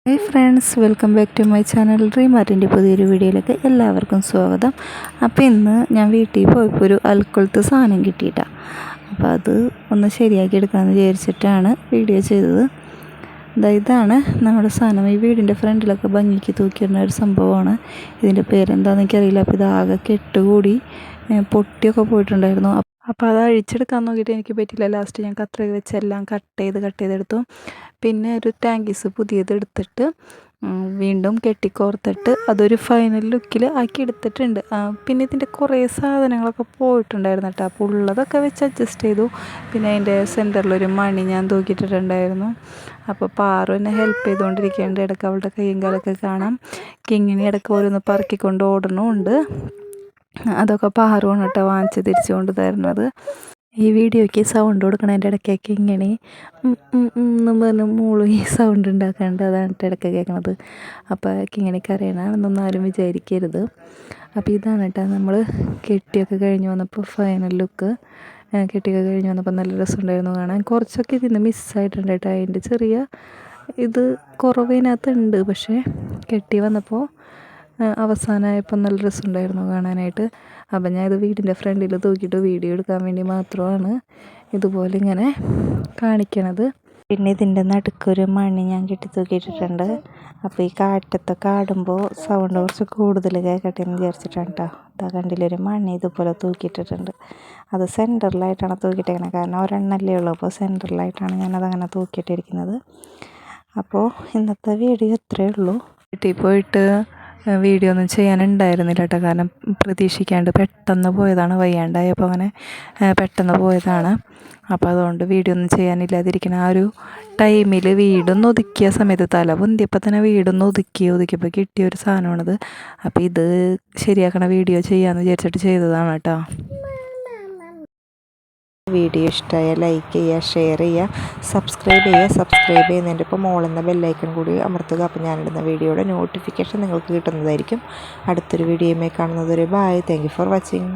Hi friends, welcome back to my channel. Dream ആർട്ടിൻ്റെ പുതിയൊരു വീഡിയോയിലേക്ക് എല്ലാവർക്കും സ്വാഗതം. അപ്പോൾ ഇന്ന് ഞാൻ വീട്ടിൽ പോയപ്പോൾ ഒരു അൽക്കുലത്തെ സാധനം കിട്ടിയിട്ടാണ്. അപ്പോൾ അത് ഒന്ന് ശരിയാക്കി എടുക്കാമെന്ന് വിചാരിച്ചിട്ടാണ് വീഡിയോ ചെയ്തത്. ഇതാണ് നമ്മുടെ സാധനം. ഈ വീടിൻ്റെ ഫ്രണ്ടിലൊക്കെ ഭംഗിക്ക് തൂക്കിയിടുന്ന ഒരു സംഭവമാണ്. ഇതിൻ്റെ പേരെന്താണെന്ന് എനിക്കറിയില്ല. അപ്പോൾ ഇതാകെ കെട്ടുകൂടി പൊട്ടിയൊക്കെ പോയിട്ടുണ്ടായിരുന്നു. അപ്പോൾ അത് അഴിച്ചെടുക്കാൻ നോക്കിയിട്ട് എനിക്ക് പറ്റില്ല. ലാസ്റ്റ് ഞാൻ കത്രിക വെച്ച് എല്ലാം കട്ട് ചെയ്തെടുത്തു. പിന്നെ ഒരു ടാങ്കീസ് പുതിയത് എടുത്തിട്ട് വീണ്ടും കെട്ടിക്കോർത്തിട്ട് അതൊരു ഫൈനൽ ലുക്കിൽ ആക്കി എടുത്തിട്ടുണ്ട്. പിന്നെ ഇതിൻ്റെ കുറേ സാധനങ്ങളൊക്കെ പോയിട്ടുണ്ടായിരുന്നു കേട്ടോ. അപ്പോൾ ഉള്ളതൊക്കെ വെച്ച് അഡ്ജസ്റ്റ് ചെയ്തു. പിന്നെ അതിൻ്റെ സെൻറ്ററിലൊരു മണി ഞാൻ തൂക്കിയിട്ടിട്ടുണ്ടായിരുന്നു. അപ്പോൾ പാറു എന്നെ ഹെൽപ്പ് ചെയ്തുകൊണ്ടിരിക്കുകയുണ്ട്. ഇടയ്ക്ക് അവളുടെ കൈയും കാലൊക്കെ കാണാം. കിങ്ങിണി ഇടയ്ക്ക് ഓരോന്ന് പറക്കിക്കൊണ്ട് ഓടണമുണ്ട്. അതൊക്കെ പാറുവാണ് കേട്ടോ വാങ്ങിച്ച് തിരിച്ചു കൊണ്ട് തരുന്നത്. ഈ വീഡിയോയ്ക്ക് സൗണ്ട് കൊടുക്കണതിൻ്റെ ഇടയ്ക്കൊക്കെ ഇങ്ങനെ എന്നും പറഞ്ഞ് മോള് ഈ സൗണ്ട് ഉണ്ടാക്കാണ്ട് അതാണ് ഇടയ്ക്ക് കേൾക്കണത്. അപ്പോൾ കിങ്ങിണിക്ക് അറിയണമെന്നൊന്നും ആരും വിചാരിക്കരുത്. അപ്പോൾ ഇതാണ് കേട്ടോ നമ്മൾ കെട്ടിയൊക്കെ കഴിഞ്ഞ് വന്നപ്പോൾ ഫൈനൽ ലുക്ക്. കെട്ടിയൊക്കെ കഴിഞ്ഞ് വന്നപ്പോൾ നല്ല രസമുണ്ടായിരുന്നു കാണാൻ. കുറച്ചൊക്കെ ഇതിന് മിസ്സായിട്ടുണ്ട് കേട്ടോ. അതിൻ്റെ ചെറിയ ഇത് കുറവിനകത്തുണ്ട്. പക്ഷേ കെട്ടി വന്നപ്പോൾ അവസാനമായപ്പോൾ നല്ല രസമുണ്ടായിരുന്നു കാണാനായിട്ട്. അപ്പം ഞാൻ ഇത് വീടിൻ്റെ ഫ്രണ്ടിൽ തൂക്കിയിട്ട് വീഡിയോ എടുക്കാൻ വേണ്ടി മാത്രമാണ് ഇതുപോലെ ഇങ്ങനെ കാണിക്കണത്. പിന്നെ ഇതിൻ്റെ നടുക്കൊരു മണി ഞാൻ കെട്ടി തൂക്കിയിട്ടിട്ടുണ്ട്. അപ്പോൾ ഈ കാറ്റത്തൊക്കെ ആടുമ്പോൾ സൗണ്ട് കുറച്ച് കൂടുതൽ കേൾക്കട്ടെ എന്ന് വിചാരിച്ചിട്ടാണ് കേട്ടോ. അതാ കണ്ടില്ലൊരു മണി ഇതുപോലെ തൂക്കിയിട്ടിട്ടുണ്ട്. അത് സെൻറ്ററിലായിട്ടാണ് തൂക്കിയിട്ടേക്കുന്നത്. കാരണം ഒരെണ്ണല്ലേ ഉള്ളൂ. അപ്പോൾ സെൻറ്ററിലായിട്ടാണ് ഞാനതങ്ങനെ തൂക്കിയിട്ടിരിക്കുന്നത്. അപ്പോൾ ഇന്നത്തെ വീഡിയോ ഇത്രയേ ഉള്ളൂ. വീട്ടിൽ പോയിട്ട് വീഡിയോ ഒന്നും ചെയ്യാനുണ്ടായിരുന്നില്ല കേട്ടോ. കാരണം പ്രതീക്ഷിക്കാണ്ട് പെട്ടെന്ന് പോയതാണ്. വയ്യാണ്ടായപ്പോൾ അങ്ങനെ പെട്ടെന്ന് പോയതാണ്. അപ്പോൾ അതുകൊണ്ട് വീഡിയോ ഒന്നും ചെയ്യാനില്ലാതിരിക്കണം. ആ ഒരു ടൈമിൽ വീടൊന്ന് ഒതുക്കിയ സമയത്ത് തല പൊന്തിയപ്പോൾ തന്നെ വീടൊന്ന് ഒതുക്കിയപ്പോൾ കിട്ടിയ ഒരു സാധനമാണിത്. അപ്പോൾ ഇത് ശരിയാക്കണ വീഡിയോ ചെയ്യാമെന്ന് വിചാരിച്ചിട്ട് ചെയ്തതാണ് കേട്ടോ. വീഡിയോ ഇഷ്ടമായ ലൈക്ക് ചെയ്യുക, ഷെയർ ചെയ്യുക, സബ്സ്ക്രൈബ് ചെയ്യുന്നതിൻ്റെ ഇപ്പോൾ മോളെന്ന ബെല്ലൈക്കൺ കൂടി അമർത്തുക. അപ്പോൾ ഞാനിടുന്ന വീഡിയോയുടെ നോട്ടിഫിക്കേഷൻ നിങ്ങൾക്ക് കിട്ടുന്നതായിരിക്കും. അടുത്തൊരു വീഡിയോയുമായി കാണുന്നത് വരെ bye. Thank you for watching.